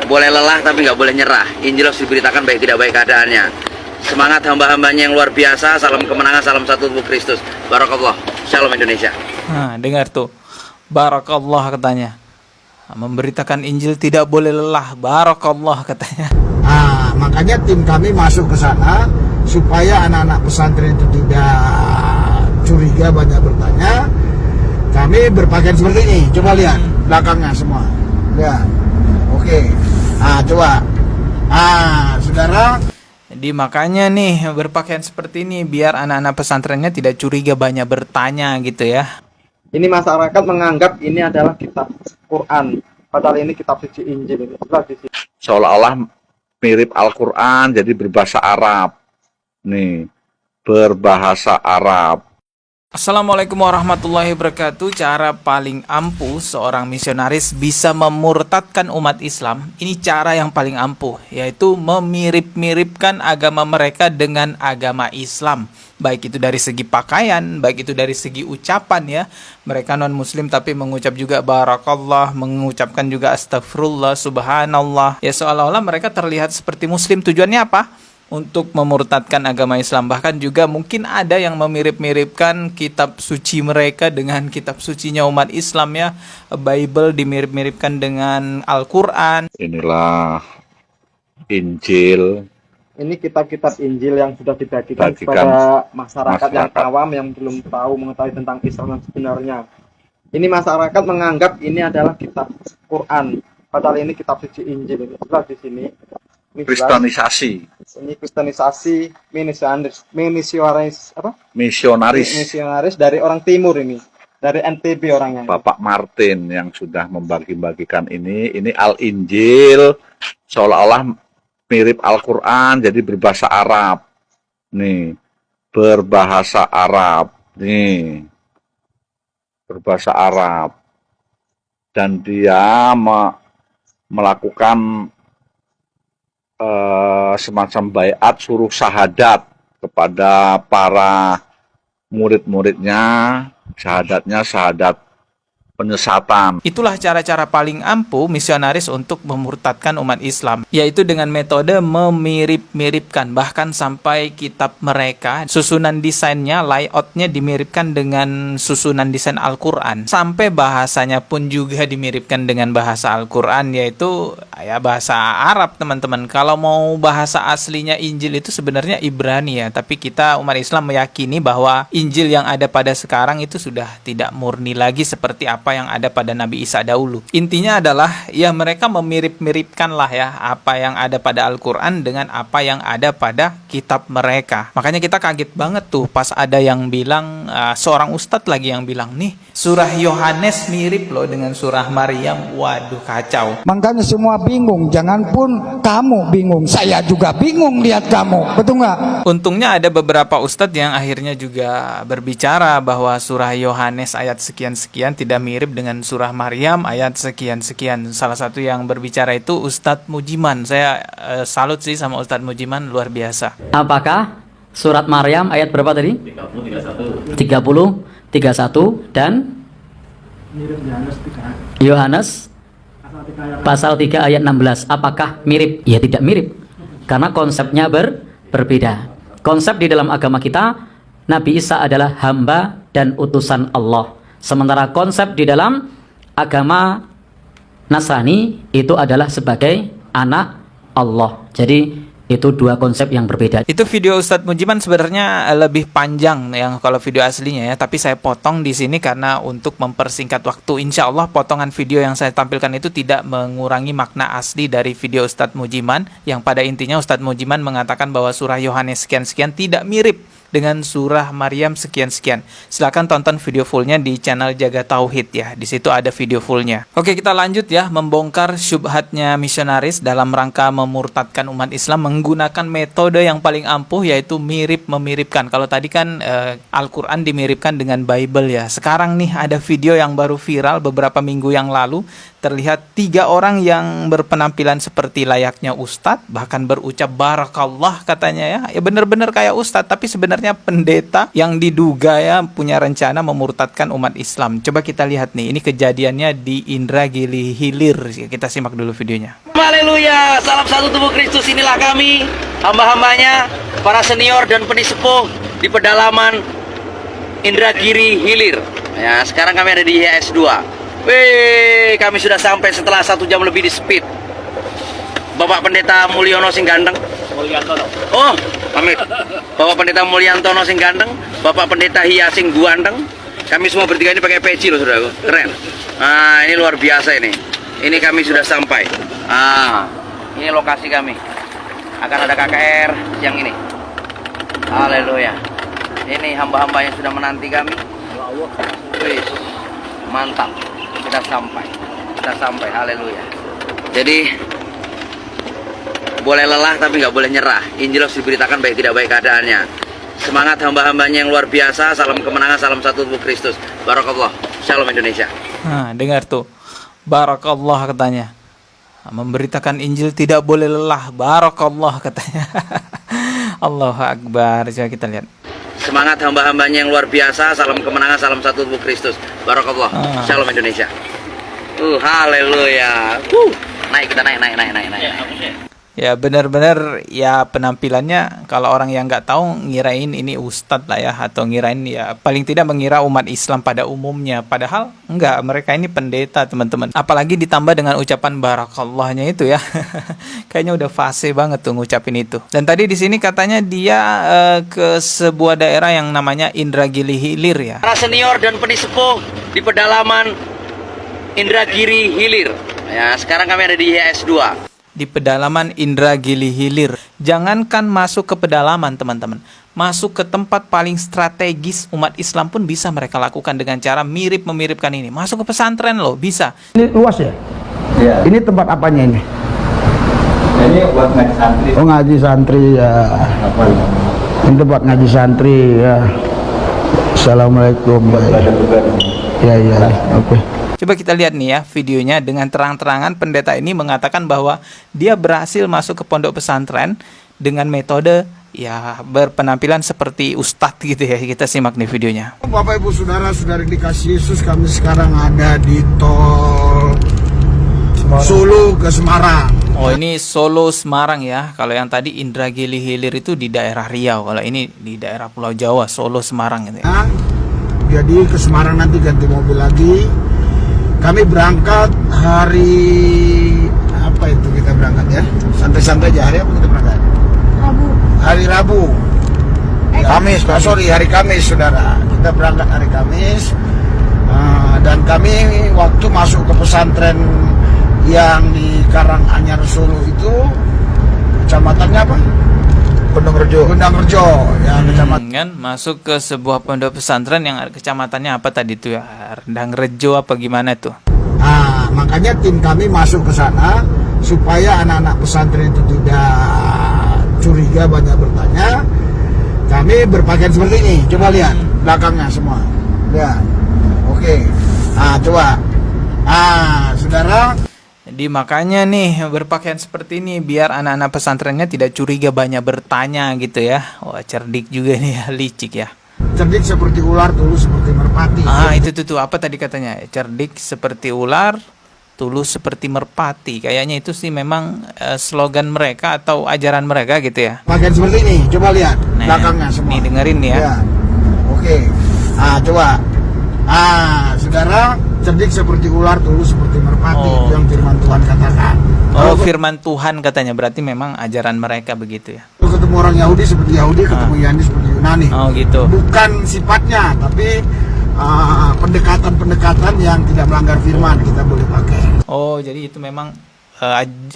boleh lelah tapi nggak boleh nyerah. Injil harus diberitakan baik tidak baik keadaannya. Semangat hamba-hambanya yang luar biasa. Salam kemenangan, salam satu tubuh Kristus. Barakallah. Shalom Indonesia. Nah, dengar tuh. Barakallah katanya. Memberitakan Injil tidak boleh lelah. Barakallah katanya. Nah, makanya tim kami masuk ke sana supaya anak-anak pesantren itu tidak curiga banyak bertanya. Kami berpakaian seperti ini. Coba lihat belakangnya semua. Lihat. Oke. Nah, coba. Ah, saudara. Jadi makanya nih berpakaian seperti ini biar anak-anak pesantrennya tidak curiga banyak bertanya gitu ya. Ini masyarakat menganggap ini adalah kitab Quran, padahal ini kitab suci Injil. Seolah-olah mirip Al-Quran, jadi berbahasa Arab. Nih, berbahasa Arab. Assalamualaikum warahmatullahi wabarakatuh. Cara paling ampuh seorang misionaris bisa memurtadkan umat Islam. Ini cara yang paling ampuh, yaitu memirip-miripkan agama mereka dengan agama Islam. Baik itu dari segi pakaian, baik itu dari segi ucapan ya. Mereka non-muslim tapi mengucap juga barakallah, mengucapkan juga astagfirullah, subhanallah. Ya seolah-olah mereka terlihat seperti muslim. Tujuannya apa? Untuk memurtadkan agama Islam. Bahkan juga mungkin ada yang memirip-miripkan kitab suci mereka dengan kitab sucinya umat Islam ya. Bible dimirip-miripkan dengan Al-Quran. Inilah Injil. Ini kitab-kitab Injil yang sudah dibagikan kepada masyarakat yang awam yang belum tahu mengetahui tentang Islam yang sebenarnya. Ini masyarakat menganggap ini adalah kitab Quran, padahal ini kitab suci Injil. Itulah di sini. Kristenisasi. Ini kristenisasi misionaris dari orang timur ini, dari NTB orangnya. Bapak Martin yang sudah membagi-bagikan ini Al-Injil seolah-olah mirip Al-Quran, jadi berbahasa Arab. Nih, berbahasa Arab. Nih, berbahasa Arab. Dan dia melakukan semacam baiat suruh syahadat kepada para murid-muridnya, syahadatnya syahadat penyesatan. Itulah cara-cara paling ampuh misionaris untuk memurtadkan umat Islam, yaitu dengan metode memirip-miripkan, bahkan sampai kitab mereka, susunan desainnya, layoutnya dimiripkan dengan susunan desain Al-Quran, sampai bahasanya pun juga dimiripkan dengan bahasa Al-Quran, yaitu ya bahasa Arab teman-teman. Kalau mau bahasa aslinya Injil itu sebenarnya Ibrani ya, tapi kita umat Islam meyakini bahwa Injil yang ada pada sekarang itu sudah tidak murni lagi seperti apa yang ada pada Nabi Isa dahulu. Intinya adalah ya mereka memirip-miripkan lah ya apa yang ada pada Al-Quran dengan apa yang ada pada kitab mereka. Makanya kita kaget banget tuh pas ada yang bilang, seorang ustadz lagi yang bilang, nih surah Yohanes mirip loh dengan surah Maryam. Waduh kacau. Makanya semua bingung, jangan pun kamu bingung, saya juga bingung lihat kamu, betul nggak? Untungnya ada beberapa ustadz yang akhirnya juga berbicara bahwa surah Yohanes ayat sekian-sekian tidak mirip dengan surah Maryam ayat sekian-sekian. Salah satu yang berbicara itu Ustadz Mujiman. Saya salut sih sama Ustadz Mujiman, luar biasa. Apakah surat Maryam ayat berapa tadi? 30, 31 dan Yohanes pasal 3 ayat 16. Apakah mirip? Ya tidak mirip. Karena konsepnya berbeda. Konsep di dalam agama kita, Nabi Isa adalah hamba dan utusan Allah. Sementara konsep di dalam agama Nasrani itu adalah sebagai anak Allah. Jadi itu dua konsep yang berbeda. Itu video Ustadz Mujiman sebenarnya lebih panjang yang kalau video aslinya ya, tapi saya potong di sini karena untuk mempersingkat waktu. Insya Allah potongan video yang saya tampilkan itu tidak mengurangi makna asli dari video Ustadz Mujiman, yang pada intinya Ustadz Mujiman mengatakan bahwa surah Yohanes sekian-sekian tidak mirip dengan surah Maryam sekian-sekian. Silakan tonton video fullnya di channel Jaga Tauhid ya. Di situ ada video fullnya. Oke, kita lanjut ya, membongkar syubhatnya misionaris dalam rangka memurtadkan umat Islam menggunakan metode yang paling ampuh, yaitu mirip-memiripkan. Kalau tadi kan Al-Quran dimiripkan dengan Bible ya. Sekarang nih ada video yang baru viral beberapa minggu yang lalu terlihat 3 orang yang berpenampilan seperti layaknya ustadz, bahkan berucap barakallah katanya ya. Ya benar-benar kayak ustadz, tapi sebenarnya pendeta yang diduga ya punya rencana memurtadkan umat Islam. Coba kita lihat nih, ini kejadiannya di Indragiri Hilir. Kita simak dulu videonya. Haleluya, salam satu tubuh Kristus. Inilah kami, hamba-hambanya, para senior dan penisepuh di pedalaman Indragiri Hilir. Ya, sekarang kami ada di YS2. Wih, kami sudah sampai setelah 1 jam lebih di speed. Bapak Pendeta Mulyono sing ganteng. Mulyantono. Oh, pamit. Bapak Pendeta Mulyantono sing ganteng, Bapak Pendeta Hia sing guanteng. Kami semua bertiga ini pakai peci loh, saudaraku. Keren. Nah, ini luar biasa ini. Ini kami sudah sampai. Ah, ini lokasi kami. Akan ada KKR siang ini. Haleluya. Ini hamba-hamba yang sudah menanti kami. Wih, mantap. Kita sampai, haleluya. Jadi boleh lelah tapi nggak boleh nyerah. Injil harus diberitakan baik tidak baik keadaannya. Semangat hamba-hambanya yang luar biasa. Salam kemenangan, salam satu tubuh Kristus. Barakallah. Shalom Indonesia. Nah, dengar tuh, barakallah katanya. Memberitakan Injil tidak boleh lelah, barakallah katanya. Allahu Akbar. Coba kita lihat. Semangat hamba-hambanya yang luar biasa. Salam kemenangan, salam satu tubuh Kristus. Barakallah. Shalom Indonesia. Haleluya. Naik, kita naik. Ya benar-benar ya penampilannya kalau orang yang nggak tahu ngirain ini ustadz lah ya, atau ngirain ya paling tidak mengira umat Islam pada umumnya, padahal enggak, mereka ini pendeta teman-teman. Apalagi ditambah dengan ucapan barakallahnya itu ya. Kayaknya udah fase banget tuh ngucapin itu. Dan tadi di sini katanya dia ke sebuah daerah yang namanya Indragiri Hilir ya. Para senior dan penisepuh di pedalaman Indragiri Hilir. Ya, sekarang kami ada di YS2. Di pedalaman Indragiri Hilir. Jangankan masuk ke pedalaman teman-teman, masuk ke tempat paling strategis umat Islam pun bisa mereka lakukan dengan cara memiripkan ini. Masuk ke pesantren loh, bisa. Ini luas ya? Iya. Ini tempat apanya ini? Ini buat ngaji santri. Oh, ngaji santri ya. Apa ya? Ini tempat ngaji santri ya. Assalamualaikum. Ya, oke. Coba kita lihat nih ya videonya, dengan terang-terangan pendeta ini mengatakan bahwa dia berhasil masuk ke pondok pesantren dengan metode ya berpenampilan seperti ustadz gitu ya. Kita simak nih videonya. Bapak Ibu Saudara-saudari dikasih Yesus, kami sekarang ada di tol Solo ke Semarang. Oh, ini Solo Semarang ya. Kalau yang tadi Indragiri Hilir itu di daerah Riau. Kalau ini di daerah Pulau Jawa, Solo Semarang gitu ya. Jadi ke Semarang nanti ganti mobil lagi. Kami berangkat hari apa itu kita berangkat ya? Santai-santai aja. Hari apa kita berangkat? Rabu. Hari Rabu. Kamis. Hari Kamis, saudara. Kita berangkat hari Kamis. Dan kami waktu masuk ke pesantren yang di Karanganyar Solo itu, kecamatannya apa? Gendangrejo ya, kecamatan. Kan masuk ke sebuah pondok pesantren yang kecamatannya apa tadi tuh ya, Gendangrejo apa gimana tuh. Nah, makanya tim kami masuk ke sana supaya anak-anak pesantren itu tidak curiga, banyak bertanya. Kami berpakaian seperti ini. Coba lihat belakangnya semua. Lihat. Oke. Nah, coba. Saudara. Jadi makanya nih berpakaian seperti ini biar anak-anak pesantrennya tidak curiga, banyak bertanya gitu ya. Wah, cerdik juga nih ya, licik ya. Cerdik seperti ular, tulus seperti merpati. Itu tuh apa tadi katanya? Cerdik seperti ular, tulus seperti merpati. Kayaknya itu sih memang slogan mereka atau ajaran mereka gitu ya. Pakaian seperti ini, coba lihat belakangnya semua. Nih dengerin nih ya. Oke. Coba. Saudara, cerdik seperti ular, tulus seperti merpati. Itu yang firman Tuhan katakan. Firman Tuhan katanya, berarti memang ajaran mereka begitu ya. Ketemu orang Yahudi seperti Yahudi, ketemu Yunani seperti Yunani. Oh gitu. Bukan sifatnya, tapi pendekatan-pendekatan yang tidak melanggar firman kita boleh pakai. Oh, jadi itu memang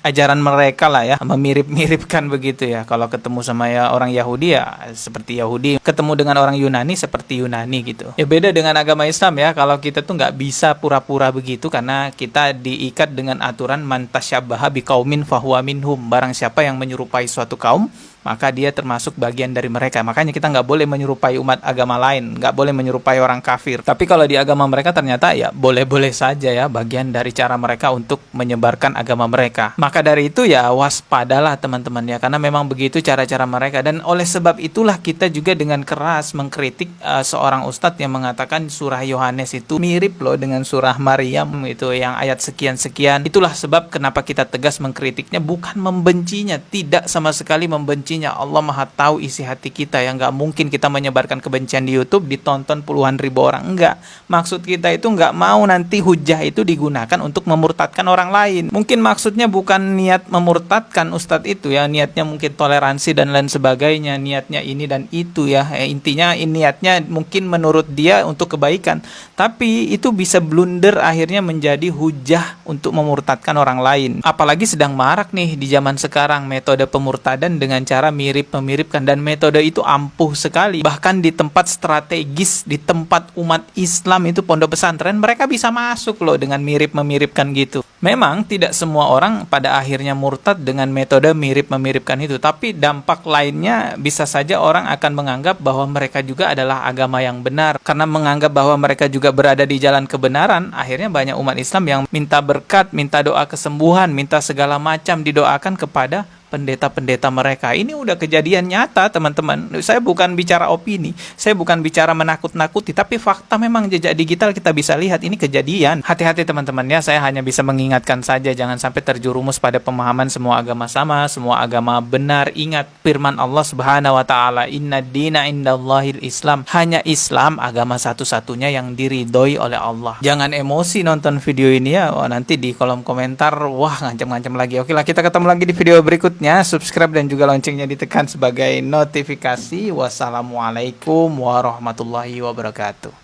ajaran mereka lah ya, memirip-miripkan begitu ya. Kalau ketemu sama ya orang Yahudi ya seperti Yahudi, ketemu dengan orang Yunani seperti Yunani gitu. Ya beda dengan agama Islam ya, kalau kita tuh nggak bisa pura-pura begitu karena kita diikat dengan aturan man tasyabbaha biqaumin fahuwa minhum. Barang siapa yang menyerupai suatu kaum, maka dia termasuk bagian dari mereka. Makanya kita nggak boleh menyerupai umat agama lain, nggak boleh menyerupai orang kafir. Tapi kalau di agama mereka ternyata ya boleh-boleh saja ya, bagian dari cara mereka untuk menyebarkan agama mereka. Maka dari itu ya waspadalah teman-teman ya, karena memang begitu cara-cara mereka. Dan oleh sebab itulah kita juga dengan keras mengkritik seorang ustadz yang mengatakan surah Yohanes itu mirip loh dengan surah Maryam itu yang ayat sekian-sekian. Itulah sebab kenapa kita tegas mengkritiknya, bukan membencinya, tidak sama sekali membencinya. Allah Maha tahu isi hati kita, yang nggak mungkin kita menyebarkan kebencian di YouTube ditonton puluhan ribu orang. Enggak, maksud kita itu nggak mau nanti hujah itu digunakan untuk memurtadkan orang lain. Mungkin maksudnya bukan niat memurtadkan ustadz itu ya, niatnya mungkin toleransi dan lain sebagainya, niatnya ini dan itu ya, intinya niatnya mungkin menurut dia untuk kebaikan, tapi itu bisa blunder akhirnya menjadi hujah untuk memurtadkan orang lain. Apalagi sedang marak nih di zaman sekarang metode pemurtadan dengan cara mirip-memiripkan, dan metode itu ampuh sekali. Bahkan di tempat strategis, di tempat umat Islam itu pondok pesantren, mereka bisa masuk loh dengan mirip-memiripkan gitu. Memang tidak semua orang pada akhirnya murtad dengan metode mirip-memiripkan itu, tapi dampak lainnya bisa saja orang akan menganggap bahwa mereka juga adalah agama yang benar. Karena menganggap bahwa mereka juga berada di jalan kebenaran, akhirnya banyak umat Islam yang minta berkat, minta doa kesembuhan, minta segala macam didoakan kepada pendeta-pendeta mereka. Ini udah kejadian nyata teman-teman. Saya bukan bicara opini, saya bukan bicara menakut-nakuti, tapi fakta memang jejak digital kita bisa lihat ini kejadian. Hati-hati teman-teman ya, saya hanya bisa mengingatkan saja jangan sampai terjerumus pada pemahaman semua agama sama, semua agama benar. Ingat firman Allah Subhanahu wa taala, "Inna dina indallahil Islam." Hanya Islam agama satu-satunya yang diridhoi oleh Allah. Jangan emosi nonton video ini ya. Nanti di kolom komentar wah ngancam-ngancam lagi. Oke lah, kita ketemu lagi di video berikutnya. Subscribe dan juga loncengnya ditekan sebagai notifikasi. Wassalamualaikum warahmatullahi wabarakatuh.